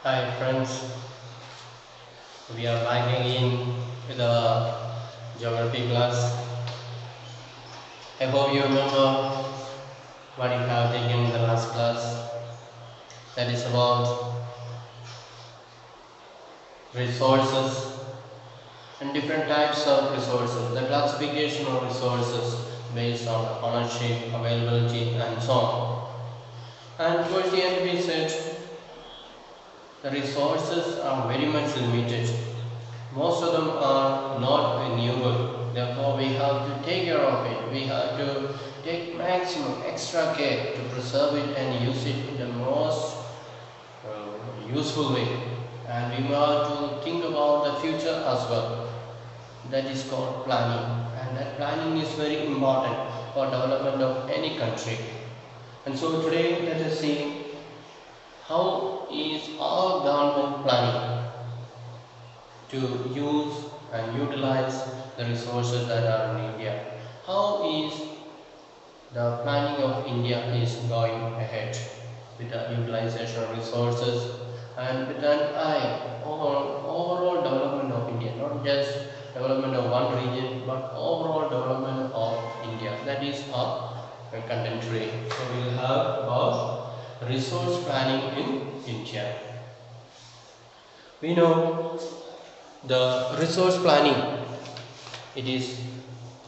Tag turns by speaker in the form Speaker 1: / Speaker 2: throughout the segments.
Speaker 1: Hi friends, we are back again with the geography class. I hope you remember what you have taken in the last class. That is about resources and different types of resources, the classification of resources based on ownership, availability and so on. And towards the end we said the resources are very much limited. Most of them are not renewable. Therefore, we have to take care of it. We have to take maximum extra care to preserve it and use it in the most useful way. And we have to think about the future as well. That is called planning. And that planning is very important for development of any country. And so today let us see how is our government planning to use and utilize the resources that are in India. How is the planning of India is going ahead with the utilization of resources and with an eye on overall development of India, not just development of one region but overall development of India. That is our content today. So we will have about resource planning in India. We know the resource planning, it is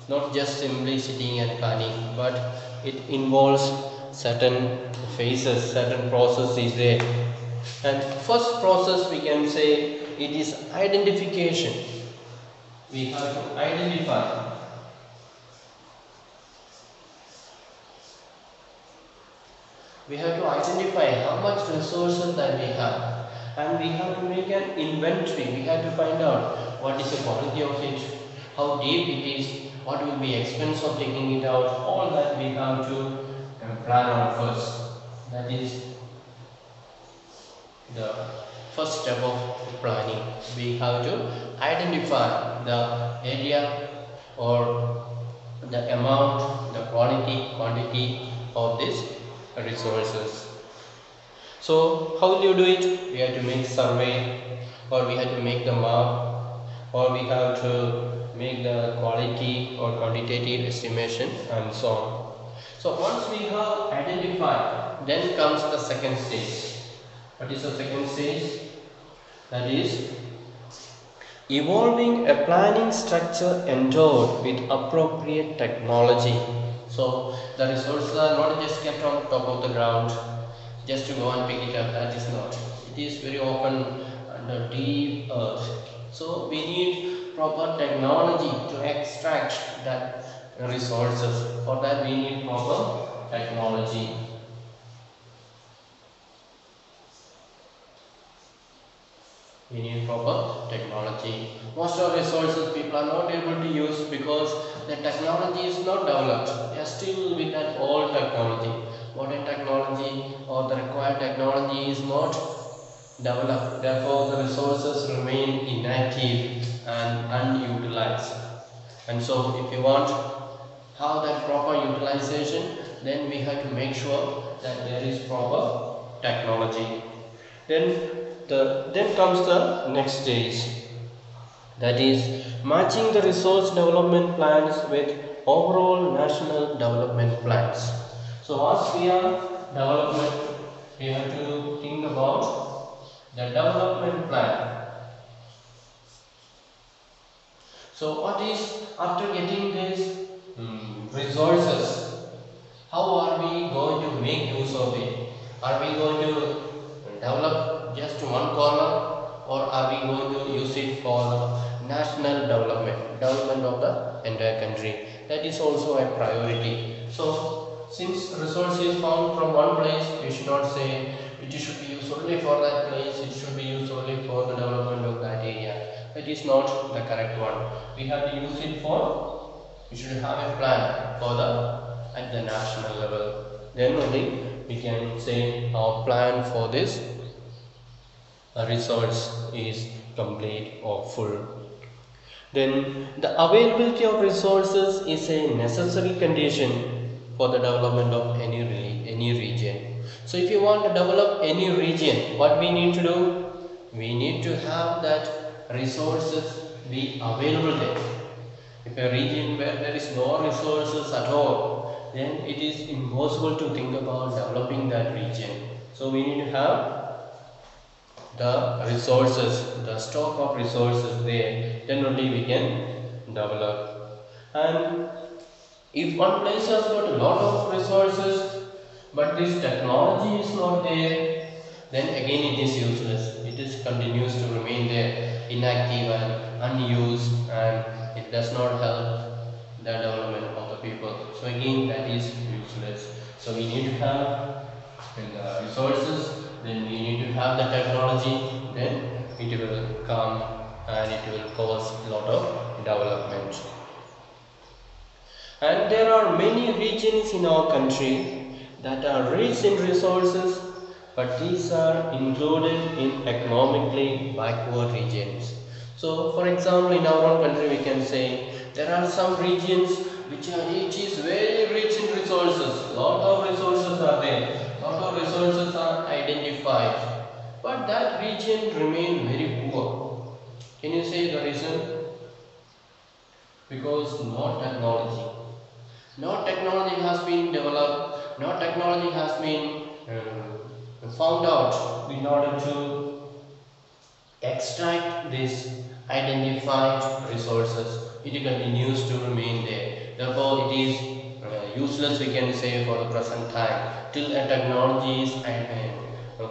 Speaker 1: not just simply sitting and planning, but it involves certain phases, certain processes there. And first process we can say it is identification. We have to identify. We have to identify how much resources that we have, and we have to make an inventory. We have to find out what is the quality of it, how deep it is, what will be expense of taking it out. All that we have to plan on first. That is the first step of planning. We have to identify the area or the amount, the quality, quantity of these resources. So how will you do it? We have to make survey, or we have to make the map, or we have to make the quality or quantitative estimation and so on. So once we have identified, then comes the second stage. What is the second stage? That is evolving a planning structure endowed with appropriate technology. So the resources are not just kept on top of the ground just to go and pick it up. That is not. It is very often under deep earth. So we need proper technology to extract that resources. For that we need proper technology. We need proper technology. Most of resources people are not able to use because the technology is not developed. They are still with that old technology. Modern technology or the required technology is not developed. Therefore, the resources remain inactive and unutilized. And so, if you want have that proper utilization, then we have to make sure that there is proper technology. Then comes the next stage, that is matching the resource development plans with overall national development plans. So once we are development, we have to think about the development plan. So what is after getting these resources, how are we going to make use of it? Are we going to develop just one corner, or are we going to use it for national development of the entire country? That is also a priority. So since resource is found from one place, we should not say it should be used only for that place, it should be used only for the development of that area. That is not the correct one. We have to use it for, we should have a plan for the at the national level. Then only we can say our plan for this resource is complete or full. Then the availability of resources is a necessary condition for the development of any region. So if you want to develop any region, what we need to do? we need to have that resources be available there. If a region where there is no resources at all, then it is impossible to think about developing that region. So we need to have the resources, the stock of resources there, then only we can develop. And if one place has got a lot of resources but this technology is not there, then again it is useless. It is continues to remain there inactive and unused, and it does not help the development of the people. So again that is useless. So we need to have the resources, then we need to have the technology, then it will come and it will cause a lot of development. And there are many regions in our country that are rich in resources, but these are included in economically backward regions. So, for example, in our own country, we can say there are some regions which is very rich in resources. Lot of resources are there. Lot of resources are identified, but that region remain very poor. Can you say the reason? Because no technology. No technology has been developed, no technology has been found out in order to extract these identified resources. It continues to remain there. Therefore, it is useless, we can say, for the present time till a technology is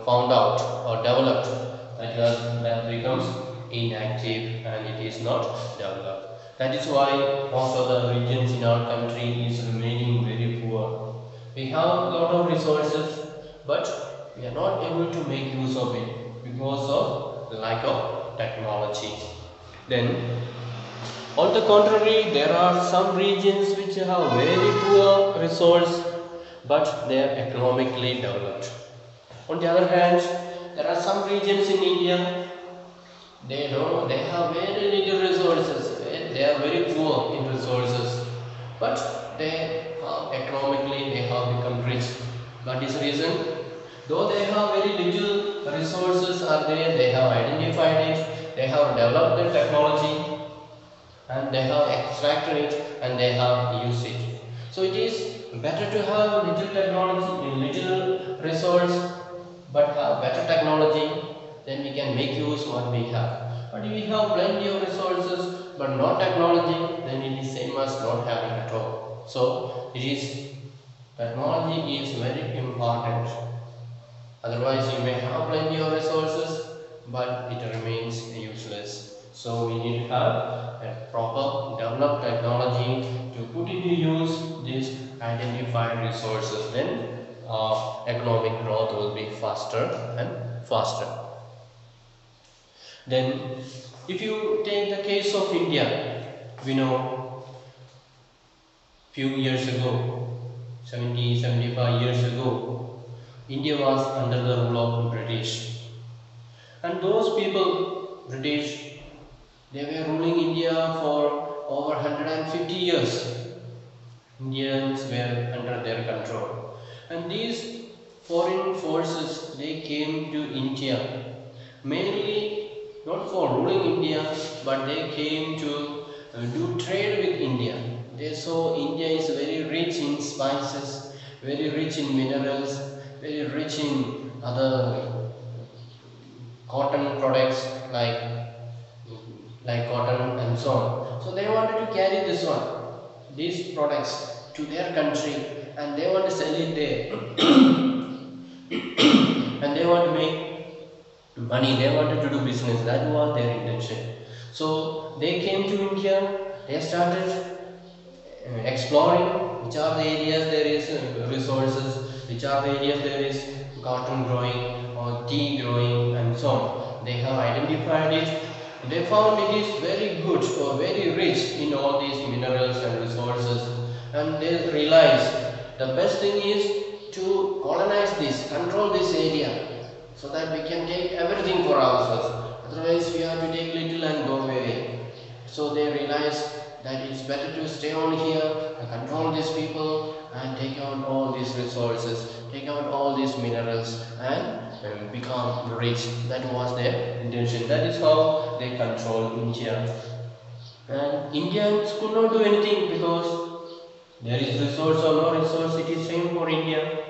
Speaker 1: found out or developed. That becomes inactive and it is not developed. That is why most of the regions in our country is remaining very poor. We have a lot of resources, but we are not able to make use of it because of lack of technology. Then, on the contrary, there are some regions which have very poor resource, but they are economically developed. On the other hand, there are some regions in India, they have very little resources. They are very poor in resources, but they have economically they have become rich. What is the reason? Though they have very little resources are there, they have identified it, they have developed the technology, and they have extracted it and they have used it. So it is better to have little technology, little resource, but have better technology, then we can make use what we have. But if we have plenty of resources but not technology, then it is same as not having at all. So it is technology is very important. Otherwise, you may have plenty of resources, but it remains useless. So we need to have a proper developed technology to put into use these identified resources. Then economic growth will be faster and faster. Then, if you take the case of India, we know few years ago, 75 years ago, India was under the rule of British. And those people, British, they were ruling India for over 150 years. Indians were under their control. And these foreign forces, they came to India mainly not for ruling India, but they came to do trade with India. They saw India is very rich in spices, very rich in minerals, very rich in other cotton products like cotton and so on. So they wanted to carry these products to their country, and they want to sell it there, and they want to make money. They wanted to do business. That was their intention. So they came to India. They started exploring which are the areas there is resources, which are the areas there is cotton growing or tea growing and so on. They have identified it. They found it is very good or very rich in all these minerals and resources, and they realized the best thing is to colonize this, control this area, so that we can take everything for ourselves. Otherwise, we have to take little and go away. So they realized that it's better to stay on here and control these people and take out all these resources, take out all these minerals, and become rich. That was their intention. That is how they control India. And Indians could not do anything because there is resource or no resource, it is same for India.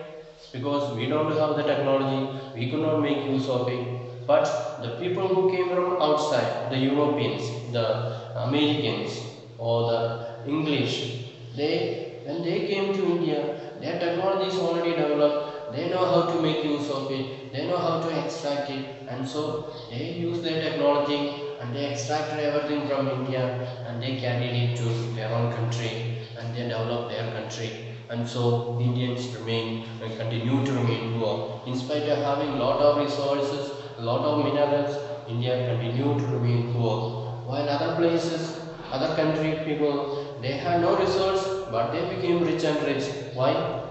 Speaker 1: Because we don't have the technology, we could not make use of it. But the people who came from outside, the Europeans, the Americans, or the English, they when they came to India, their technology is already developed. They know how to make use of it. They know how to extract it, and so they use their technology and they extracted everything from India and they carried it to their own country and they developed their country. And so Indians remain and continue to remain poor. In spite of having a lot of resources, a lot of minerals, India continued to remain poor. While other places, other country people, they had no resource but they became rich and rich. Why?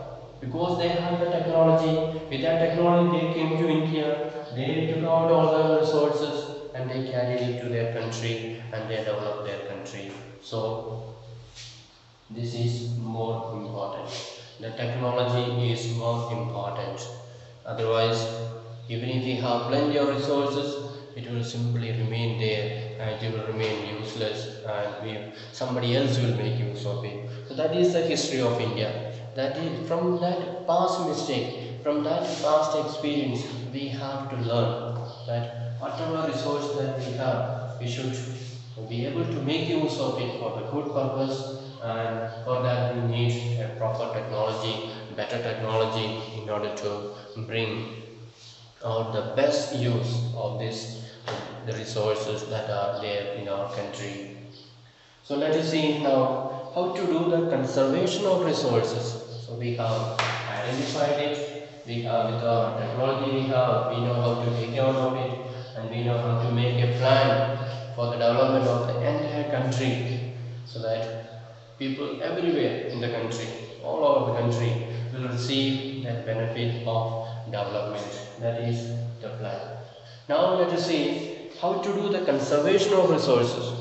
Speaker 1: Because they had the technology. With that technology they came to India, they took out all the resources and they carried it to their country and they developed their country. So this is more important. The technology is more important. Otherwise, even if we have plenty of resources, it will simply remain there and it will remain useless and somebody else will make use of it. So that is the history of India. That is from that past mistake, from that past experience, we have to learn that whatever resource that we have, we should be able to make use of it for the good purpose, and for that we need a proper technology, better technology in order to bring out the best use of the resources that are there in our country. So let us see now how to do the conservation of resources. So we have identified it, we have with our technology we know how to take care of it, and we know how to make a plan for the development of the entire country so that people everywhere in the country, all over the country, will receive that benefit of development. That is the plan. Now let us see how to do the conservation of resources.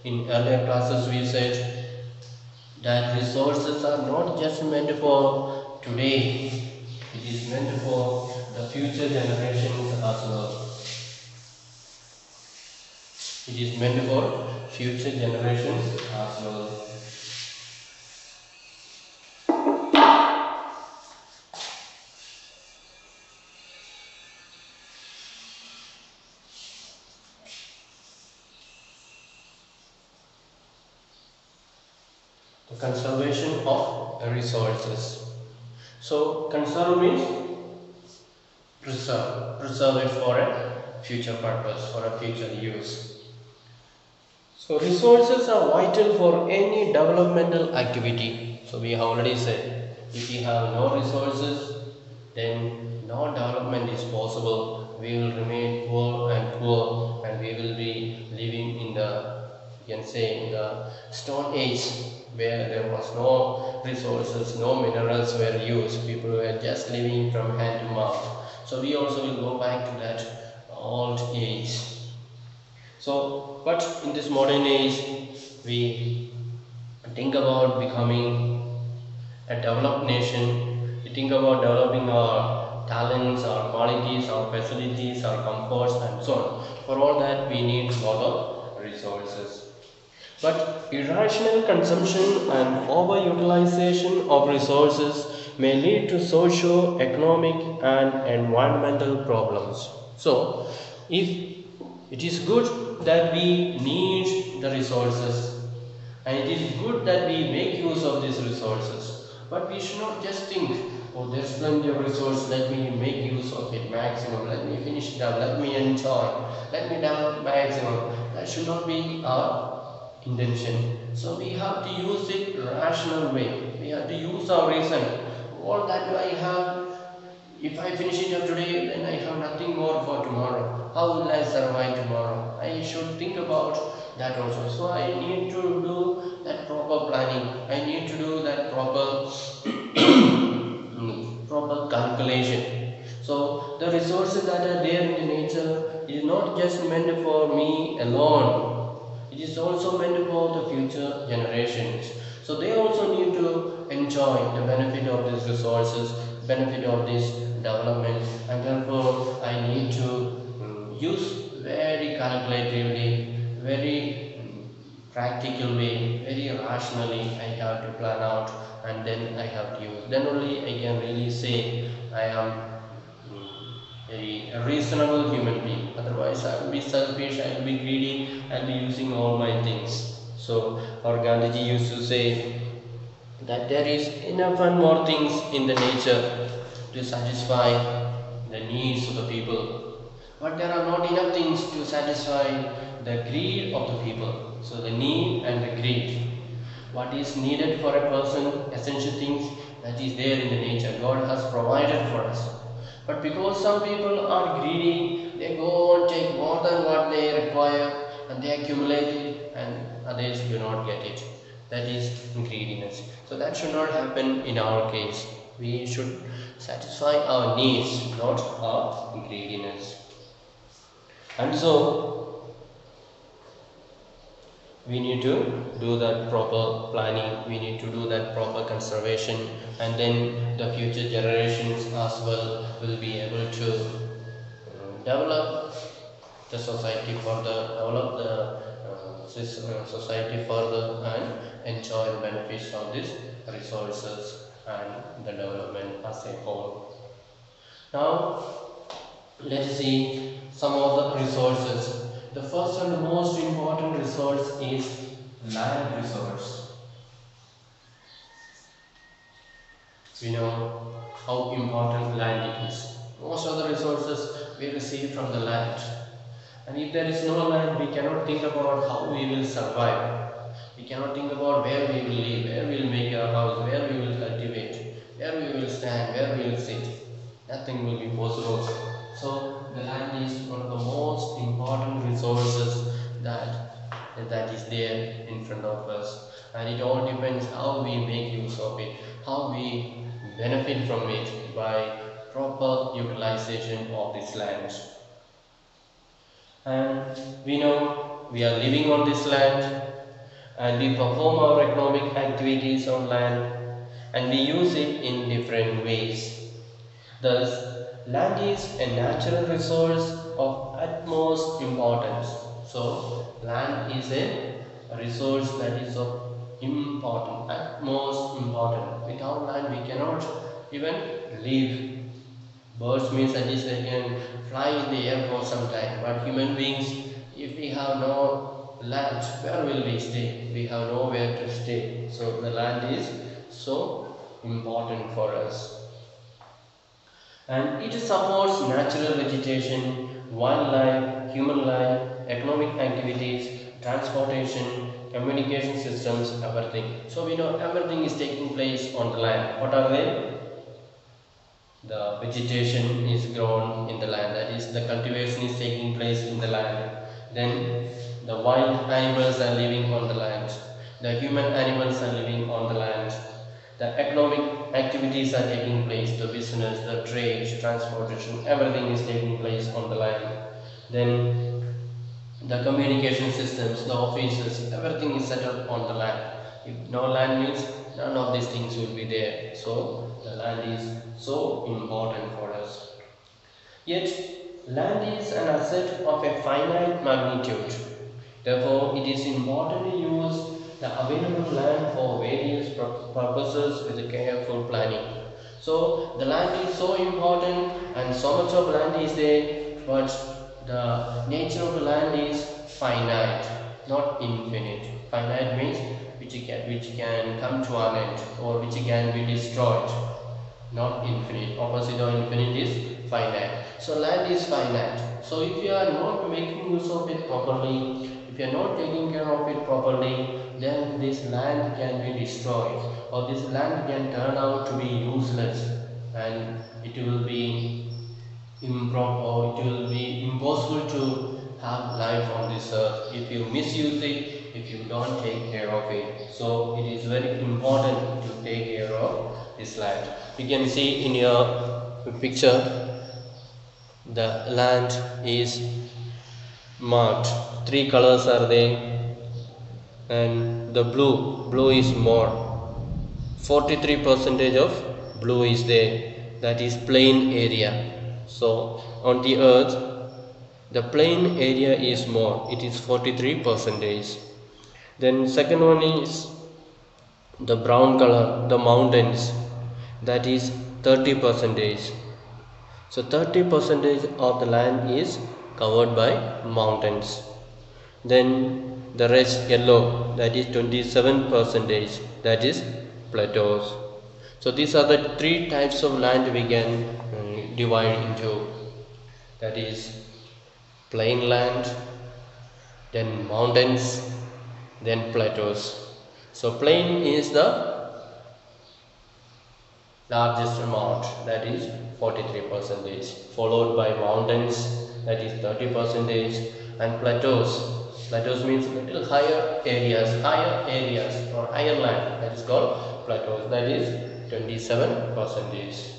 Speaker 1: In earlier classes we said that resources are not just meant for today, it is meant for the future generations as well. It is meant for future generations as well. The conservation of resources. So conserve means preserve it for a future purpose, for a future use. So resources are vital for any developmental activity. So we have already said, if we have no resources, then no development is possible. We will remain poor and we will be living in the, you can say, in the stone age, where there was no resources, no minerals were used. People were just living from hand to mouth. So we also will go back to that old age. So, but in this modern age, we think about becoming a developed nation. We think about developing our talents, our qualities, our facilities, our comforts, and so on. For all that, we need a lot of resources. But irrational consumption and overutilization of resources may lead to socio-economic and environmental problems. So, if it is good that we need the resources and it is good that we make use of these resources, but we should not just think, oh, there's plenty of resource, let me make use of it maximum, let me finish it up, let me enjoy, let me develop maximum. That should not be our intention. So we have to use it rational way. We have to use our reason. All that I have, if I finish it up today, then I have nothing more for tomorrow. How will I survive tomorrow? I should think about that also. So I need to do that proper planning. I need to do that proper proper calculation. So the resources that are there in the nature is not just meant for me alone. It is also meant for the future generations. So they also need to enjoy the benefit of these resources, benefit of this development, and therefore I need to use very calculatively, very practical way, very rationally. I have to plan out, and then I have to use. Then only I can really say I am a reasonable human being. Otherwise, I will be selfish, I will be greedy, I will be using all my things. So, our Gandhiji used to say that there is enough and more things in the nature to satisfy the needs of the people, but there are not enough things to satisfy the greed of the people. So, the need and the greed. What is needed for a person, essential things that is there in the nature, God has provided for us. But because some people are greedy, they go and take more than what they require and they accumulate it, and others do not get it. That is greediness. So that should not happen in our case. We should satisfy our needs, not our greediness. And so we need to do that proper planning, we need to do that proper conservation, and then the future generations as well will be able to develop the society further, develop the society further, and enjoy the benefits of these resources and the development as a whole. Now let's see some of the resources. The first and the most important resource is land resource. We know how important land it is. Most of the resources we receive from the land. And if there is no land, we cannot think about how we will survive. We cannot think about where we will live, where we will make our house, where we will cultivate, where we will stand, where we will sit. Nothing will be possible. So the land is one of the most important resources that is there in front of us, and it all depends how we make use of it, how we benefit from it by proper utilization of this land. And we know we are living on this land, and we perform our economic activities on land, and we use it in different ways. Thus, land is a natural resource of utmost importance. So, land is a resource that is of utmost important. Without land, we cannot even live. Birds means at least they can fly in the air for some time, but human beings, if we have no land, where will we stay? We have nowhere to stay. So, the land is so important for us. And it supports natural vegetation, wildlife, human life, economic activities, transportation, communication systems, everything. So we know everything is taking place on the land. What are they? The vegetation is grown in the land, that is, the cultivation is taking place in the land. Then the wild animals are living on the land, the human animals are living on the land. The economic activities are taking place, the business, the trade, transportation, everything is taking place on the land. Then the communication systems, the offices, everything is set up on the land. If no land means none of these things will be there. So the land is so important for us. Yet land is an asset of a finite magnitude. Therefore, it is important to use the available land for various purposes with careful planning. So, the land is so important and so much of land is there, but the nature of the land is finite, not infinite. Finite means which can come to an end or which can be destroyed, not infinite. Opposite of infinite is finite. So land is finite. So if you are not making use of it properly, if you are not taking care of it properly, then this land can be destroyed, or this land can turn out to be useless, and it will be improper, or it will be impossible to have life on this earth if you misuse it, if you don't take care of it. So it is very important to take care of this land. You can see in your picture the land is marked. Three colors are there, and the blue is more. 43% of blue is there, that is plain area. So on the earth the plain area is more, it is 43%. Then second one is the brown color, the mountains, that is 30%. So 30% of the land is covered by mountains. Then the rest yellow, that is 27%, that is plateaus. So these are the three types of land we can divide into, that is plain land, then mountains, then plateaus. So plain is the largest amount, that is 43%, followed by mountains, that is 30%, and plateaus means little higher areas or higher land, that is called plateaus, that is 27%.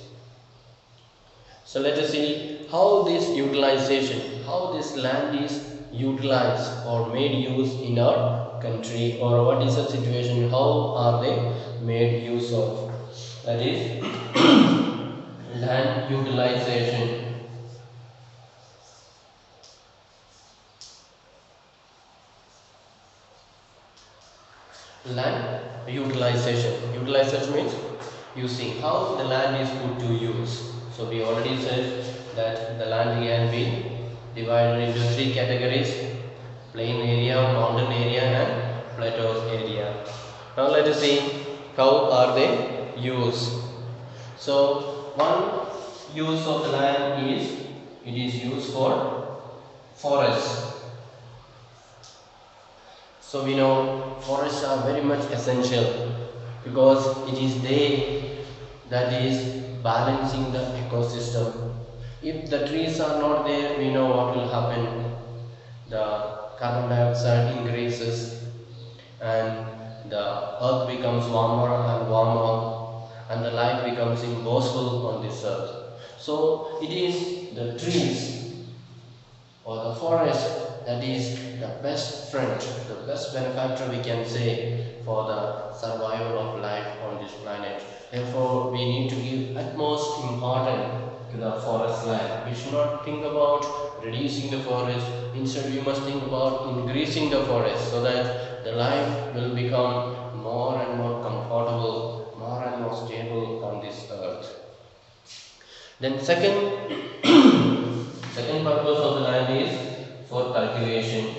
Speaker 1: So let us see how this utilization, how this land is utilized or made use in our country, or what is the situation, how are they made use of, that is land utilization. Land utilization means using, how the land is put to use. So we already said that the land can be divided into three categories: plain area, mountain area, and plateau area. Now let us see how are they used. So one use of the land is, it is used for forest. So we know forests are very much essential because it is they that is balancing the ecosystem. If the trees are not there, we know what will happen. The carbon dioxide increases and the earth becomes warmer and warmer and the life becomes impossible on this earth. So it is the trees or the forest that is the best friend, the best benefactor we can say for the survival of life on this planet. Therefore, we need to give utmost importance to the forest land. We should not think about reducing the forest. Instead, we must think about increasing the forest so that the life will become more and more comfortable, more and more stable on this earth. Then second purpose of the land is for cultivation.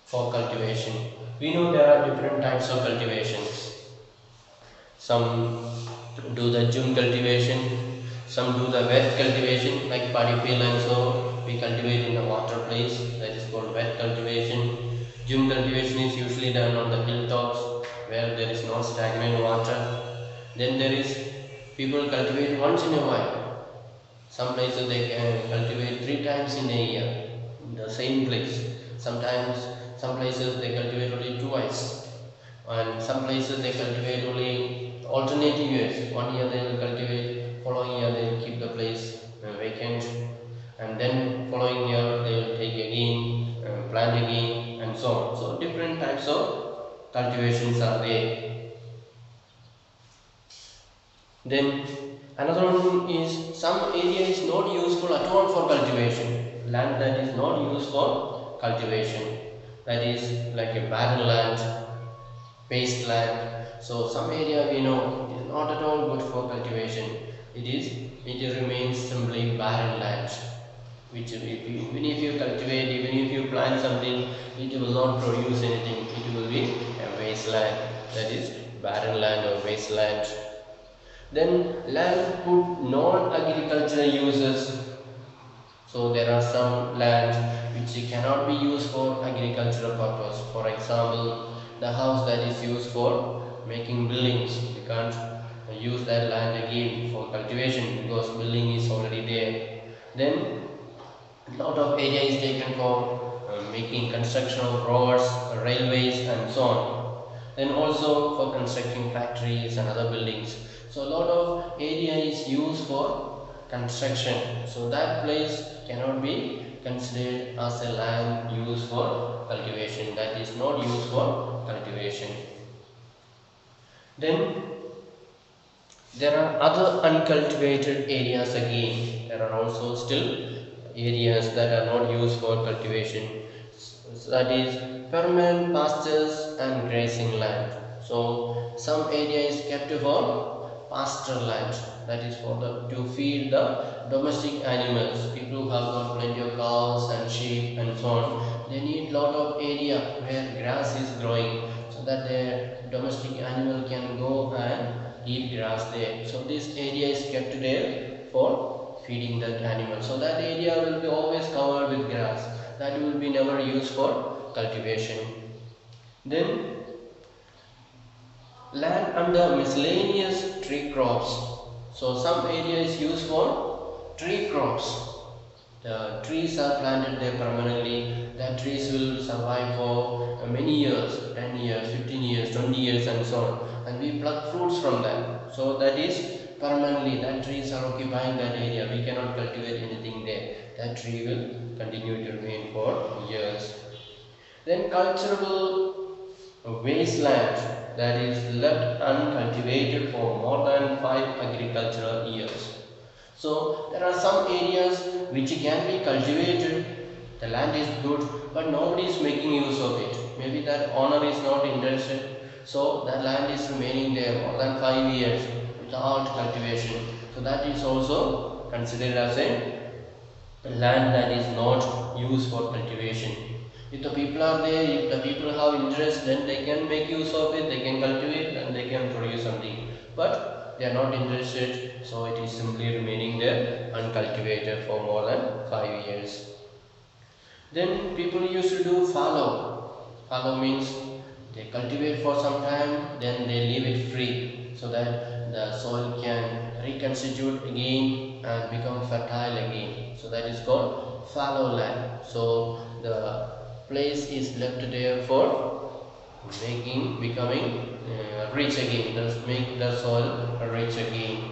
Speaker 1: For cultivation, we know there are different types of cultivations. Some do the June cultivation, some do the wet cultivation like paddy field, and so we cultivate in a water place, that is called wet cultivation. June cultivation is usually done on the hilltops where there is no stagnant water. Then there is, people cultivate once in a while. Some places they can cultivate 3 times in a year in the same place. Sometimes some places they cultivate only twice, and some places they cultivate only alternative years. One year they will cultivate, following year they will keep the place vacant, and then following year they will take again, plant again, and so on. So different types of cultivations are there. Then another one is, some area is not useful at all for cultivation. Land that is not used for cultivation, that is like a barren land, wasteland. So some area we know is not at all good for cultivation. It remains simply barren land, which even if you cultivate, even if you plant something, it will not produce anything. It will be a wasteland, that is barren land or wasteland. Then land put non-agricultural uses. So there are some land which cannot be used for agricultural purpose. For example, the house that is used for making buildings, we can't use that land again for cultivation because building is already there. Then a lot of area is taken for making construction of roads, railways, and so on. Then also for constructing factories and other buildings. So a lot of area is used for construction. So that place cannot be considered as a land used for cultivation, that is not used for cultivation. Then there are other uncultivated areas again. There are also still areas that are not used for cultivation. That is permanent pastures and grazing land. So some area is kept for pasture land. That is for to feed the domestic animals. People who have got plenty of cows and sheep and so on, they need lot of area where grass is growing, so that their domestic animal can go and eat grass there. So this area is kept there for feeding that animal. So that area will be always covered with grass. That will be never used for cultivation. Then land under miscellaneous tree crops. So some area is used for tree crops. The trees are planted there permanently. That trees will survive for many years, 10 years, 15 years, 20 years and so on. And we pluck fruits from them. So that is permanently, that trees are occupying that area. We cannot cultivate anything there. That tree will continue to remain for years. Then cultivable wasteland, that is left uncultivated for more than 5 agricultural years. So there are some areas which can be cultivated, the land is good, but nobody is making use of it. Maybe that owner is not interested, so that land is remaining there more than 5 years without cultivation. So that is also considered as a land that is not used for cultivation. If the people are there, if the people have interest, then they can make use of it, they can cultivate and they can produce something. But they are not interested, so it is simply remaining there uncultivated for more than 5 years. Then people used to do fallow. Fallow means they cultivate for some time, then they leave it free so that the soil can reconstitute again and become fertile again. So that is called fallow land. So the place is left there for becoming rich again, thus make the soil rich again.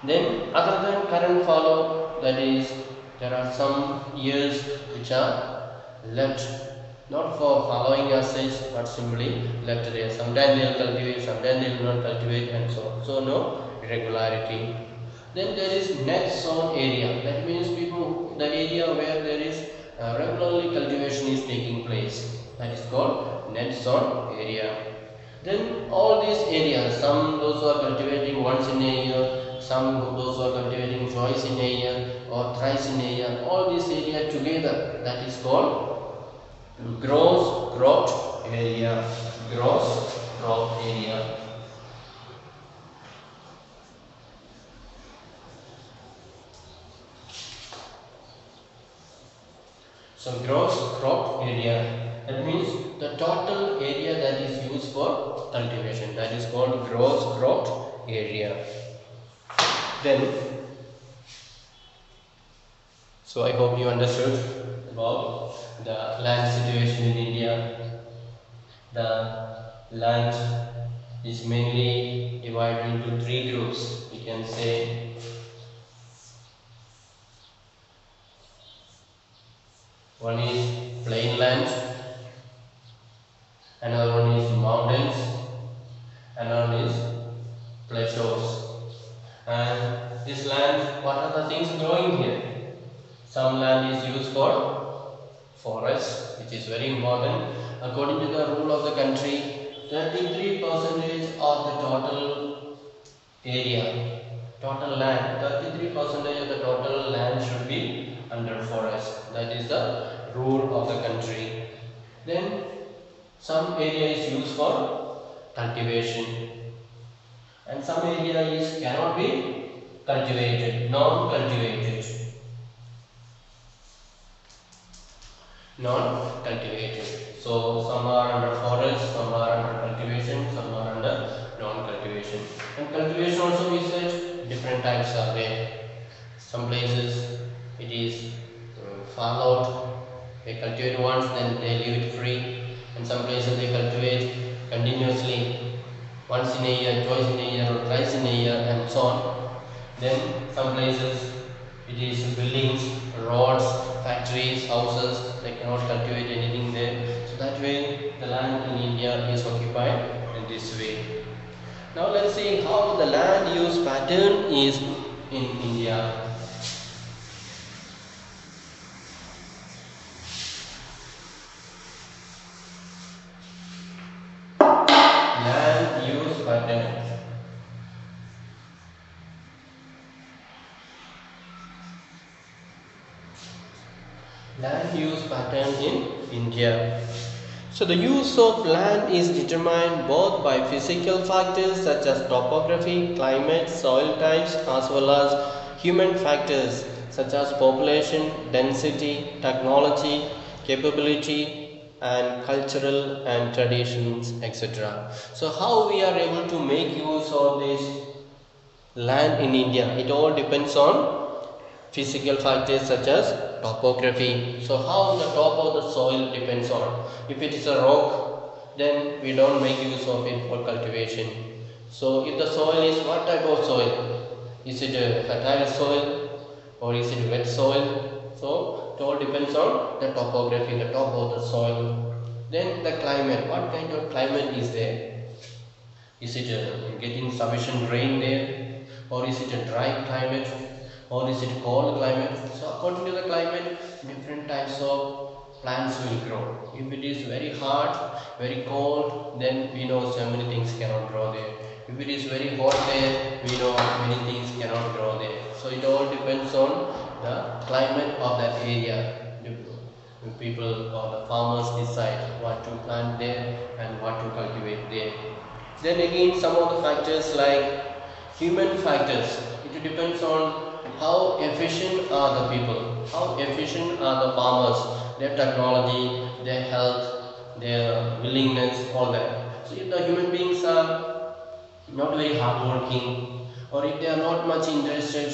Speaker 1: Then other than current fallow, that is there are some years which are left not for following as such, but simply left there. Sometimes they will cultivate, sometimes they will not cultivate and so on. So no irregularity. Then there is net sown area. That means the area where there is regularly cultivation is taking place. That is called net sown area. Then all these areas, some those who are cultivating once in a year, some those who are cultivating twice in a year or thrice in a year, all these area together, that is called gross cropped area. Gross cropped area. So gross cropped area, that means the total area that is used for cultivation, that is called gross cropped area. Then, so I hope you understood about the land situation in India. The land is mainly divided into 3 groups. We can say one is plain land, another one is mountains, another one is plateaus. And this land, what are the things growing here? Some land is used for forest, which is very important. According to the rule of the country, 33% of the total area, total land, 33% of the total land should be under forest. That is the rule of the country. Then some area is used for cultivation, and some area cannot be cultivated, non-cultivated. So some are under forest, some are under cultivation, some are under non-cultivation. And cultivation also, we said different types are there. Some places it is followed. They cultivate once, then they leave it free. And some places they cultivate continuously, once in a year, twice in a year, or thrice in a year, and so on. Then some places It is buildings, roads, factories, houses. They cannot cultivate anything there. So that way the land in India is occupied in this way. Now let's see how the land use pattern is in India. Land use pattern. Land use pattern in India. So the use of land is determined both by physical factors such as topography, climate, soil types, as well as human factors such as population, density, technology, capability, and cultural and traditions, etc. So how we are able to make use of this land in India? It all depends on physical factors such as topography. So how the top of the soil depends on. If it is a rock, then we don't make use of it for cultivation. So if the soil is what type of soil? Is it a fertile soil or is it wet soil? So it all depends on the topography, the top of the soil. Then the climate, what kind of climate is there? Is it getting sufficient rain there, or is it a dry climate, or is it cold climate? So according to the climate, different types of plants will grow. If it is very hot, very cold, then we know so many things cannot grow there. If it is very hot there, we know many things cannot grow there. So it all depends on the climate of that area. The people or the farmers decide what to plant there and what to cultivate there. Then again, some of the factors like human factors, it depends on how efficient are the people, how efficient are the farmers, their technology, their health, their willingness, all that. So if the human beings are not very hardworking, or if they are not much interested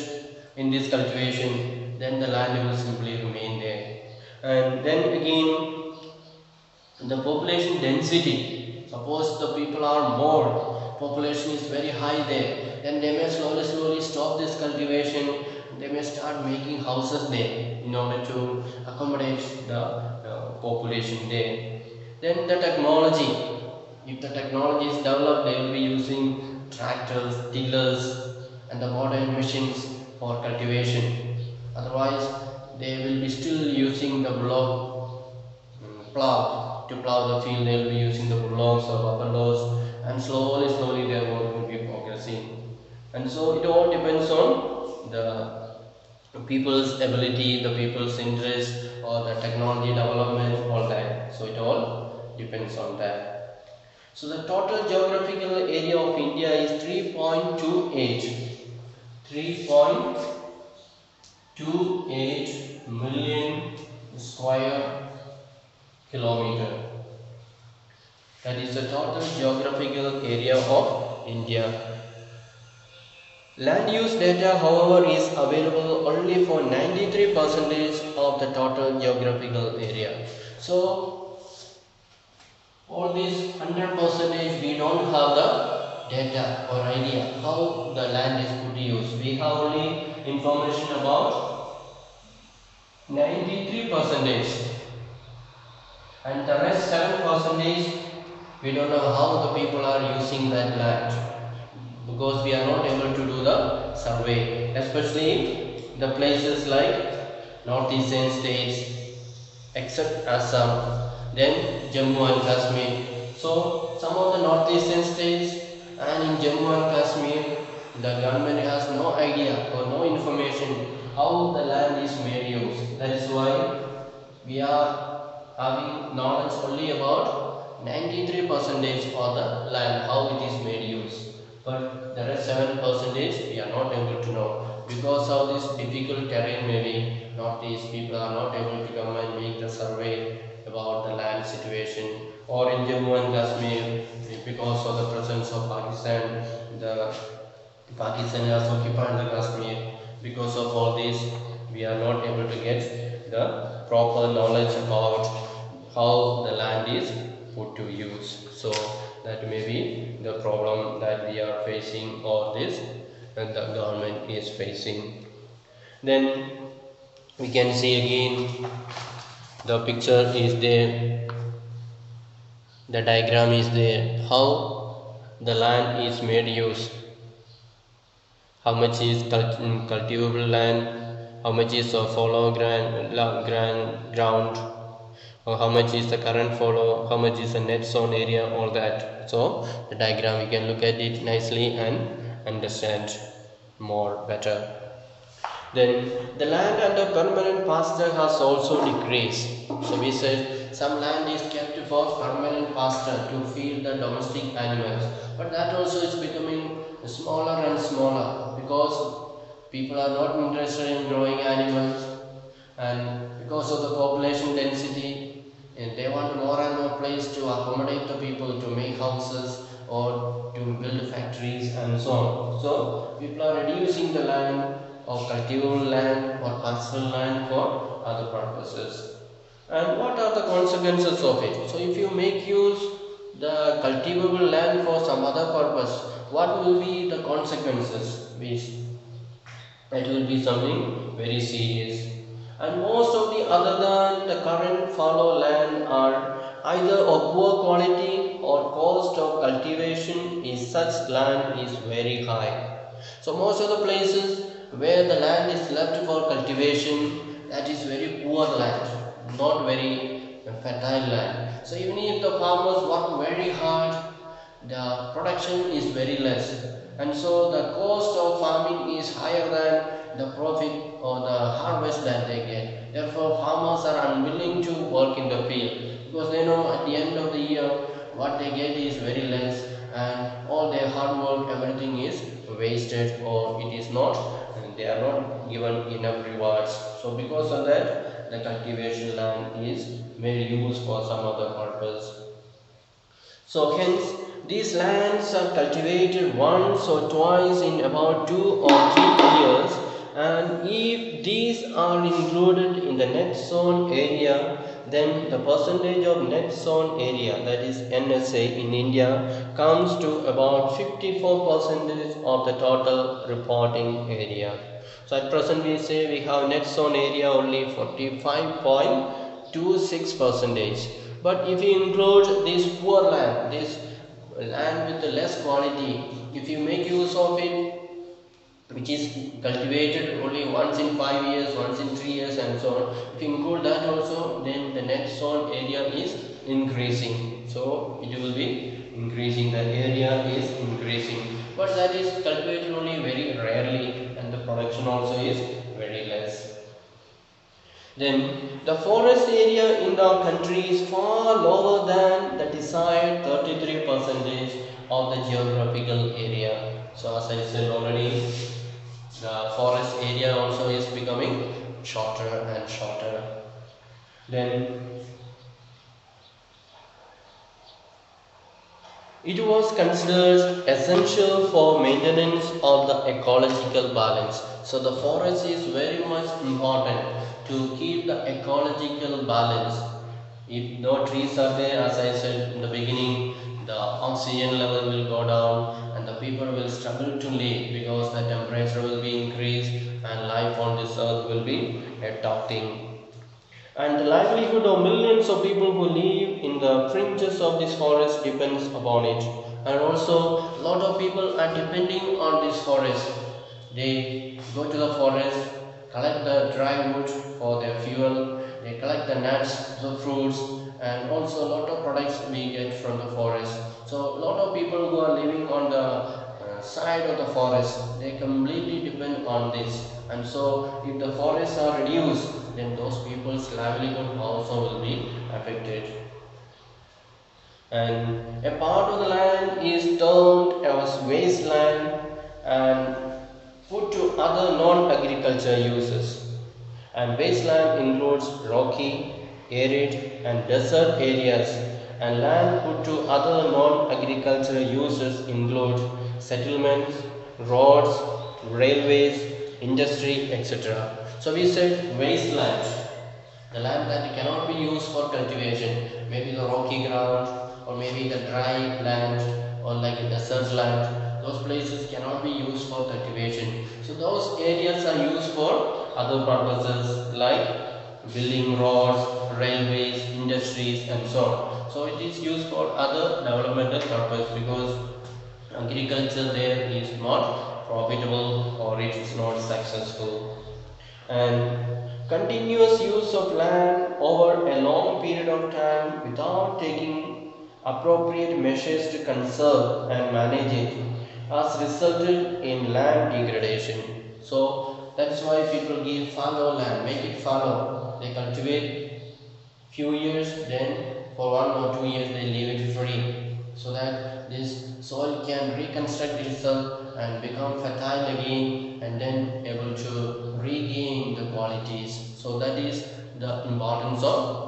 Speaker 1: in this cultivation, then the land will simply remain there. And then again, the population density, suppose the people are more, population is very high there, then they may slowly stop this cultivation. They may start making houses there in order to accommodate the population there. Then the technology, if the technology is developed, they will be using tractors, tillers, and the modern machines for cultivation. Otherwise they will be still using the plow. To plow the field, they will be using the bullocks or buffaloes, and slowly their work will be progressing. And so it all depends on the people's ability, the people's interest, or the technology development, all that. So it all depends on that. So the total geographical area of India is 3.28 million square kilometer. That is the total geographical area of India. Land use data, however, is available only for 93% of the total geographical area. So, all these 100% we don't have the data or idea how the land is put to use. We have only information about 93%, and the rest 7% we don't know how the people are using that land, because we are not able to do the survey, especially the places like northeastern states except Assam, then Jammu and Kashmir. So some of the northeastern states and in Jammu and Kashmir, the government has no idea or no information how the land is made use. That is why we are having knowledge only about 93% of the land, how it is made use. But the rest 7% we are not able to know, because of this difficult terrain. Maybe northeast people are not able to come and make the survey about the land situation, or in Jammu and Kashmir, because of the presence of Pakistan, the Pakistan has occupied the Kashmir. Because of all this, we are not able to get the proper knowledge about how the land is put to use. So that may be the problem that we are facing, or this and the government is facing. Then we can see again the picture is there, the diagram is there, how the land is made use, how much is cultivable land, how much is fallow ground, or how much is the current follow, how much is the net zone area, all that. So the diagram we can look at it nicely and understand more better. Then the land under permanent pasture has also decreased. So we said some land is kept for permanent pasture to feed the domestic animals, but that also is becoming smaller and smaller because people are not interested in growing animals, and because of the population density, and they want more and more place to accommodate the people, to make houses or to build factories and so on. So people are reducing the land or cultivable land or pastoral land for other purposes. And what are the consequences of it? So if you make use the cultivable land for some other purpose, what will be the consequences? That will be something very serious. And most of the other than the current fallow land are either of poor quality or cost of cultivation is such land is very high. So most of the places where the land is left for cultivation, that is very poor land, not very fertile land. So even if the farmers work very hard, the production is very less, and so the cost of farming is higher than the profit or the harvest that they get. Therefore farmers are unwilling to work in the field because they know at the end of the year what they get is very less, and all their hard work, everything is wasted, or it is not, and they are not given enough rewards. So because of that, the cultivation land is made use for some other purpose. So hence these lands are cultivated once or twice in about 2 or 3 years, and if these are included in the net zone area, then the percentage of net zone area, that is NSA in India, comes to about 54% of the total reporting area. So at present we say we have net zone area only 45.26 percentage. But if you include this poor land, this land with the less quality, if you make use of it, which is cultivated only once in 5 years, once in 3 years, and so on, if you include that also, then the net zone area is increasing. So it will be increasing, the area is increasing, but that is cultivated only very rarely, and the production also is very less. Then the forest area in our country is far lower than the desired 33% of the geographical area. So as I said already, the forest area also is becoming shorter and shorter. Then it was considered essential for maintenance of the ecological balance. So the forest is very much important to keep the ecological balance. If no trees are there, as I said in the beginning, the oxygen level will go down and the people will struggle to live because the temperature will be increased and life on this earth will be a tough thing. And the livelihood of millions of people who live in the fringes of this forest depends upon it. And also, a lot of people are depending on this forest. They go to the forest, collect the dry wood for their fuel, they collect the nuts, the fruits, and also a lot of products we get from the forest. So, a lot of people who are living on the side of the forest, they completely depend on this, and so if the forests are reduced, then those people's livelihood also will be affected. And a part of the land is termed as wasteland and put to other non-agriculture uses. And wasteland includes rocky, arid and desert areas, and land put to other non-agricultural uses include settlements, roads, railways, industry, etc. So we said wasteland, the land that cannot be used for cultivation, maybe the rocky ground or maybe the dry land or like a desert land. those places cannot be used for cultivation. So those areas are used for other purposes like building roads, railways, industries and so on. So it is used for other developmental purpose because agriculture there is not profitable or it is not successful. And continuous use of land over a long period of time without taking appropriate measures to conserve and manage it has resulted in land degradation. So that's why people give fallow land, make it fallow. They cultivate few years, then for 1 or 2 years they leave it free so that this soil can reconstruct itself and become fertile again and then able to regain the qualities. So that is the importance of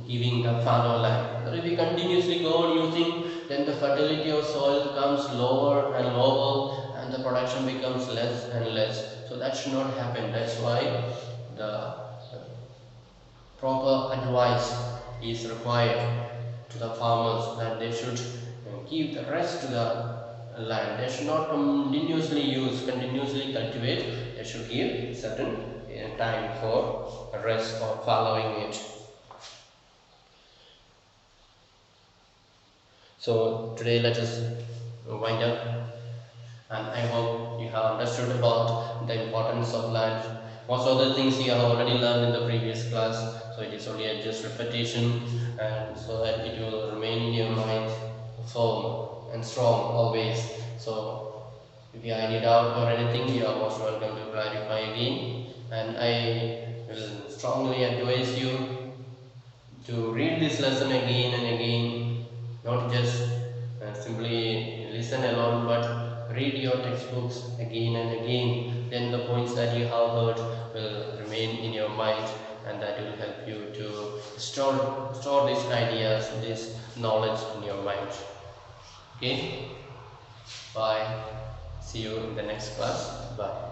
Speaker 1: giving the fallow land. But if we continuously go on using, then the fertility of soil comes lower and lower and the production becomes less and less. So that should not happen. That's why the proper advice is required to the farmers that they should give the rest to the land. They should not continuously use, continuously cultivate. They should give certain time for rest or following it. So today let us wind up, and I hope you have understood about the importance of land. Most of the things you have already learned in the previous class, so it is only a just repetition, and so that it will remain in your mind firm and strong always. So if you have any doubt or anything, you are most welcome to clarify again, and I will strongly advise you to read this lesson again and again, not just simply listen alone, but read your textbooks again and again. Then the points that you have heard will remain in your mind, and that will help you to store these ideas, this knowledge in your mind. Okay, bye. See you in the next class. Bye.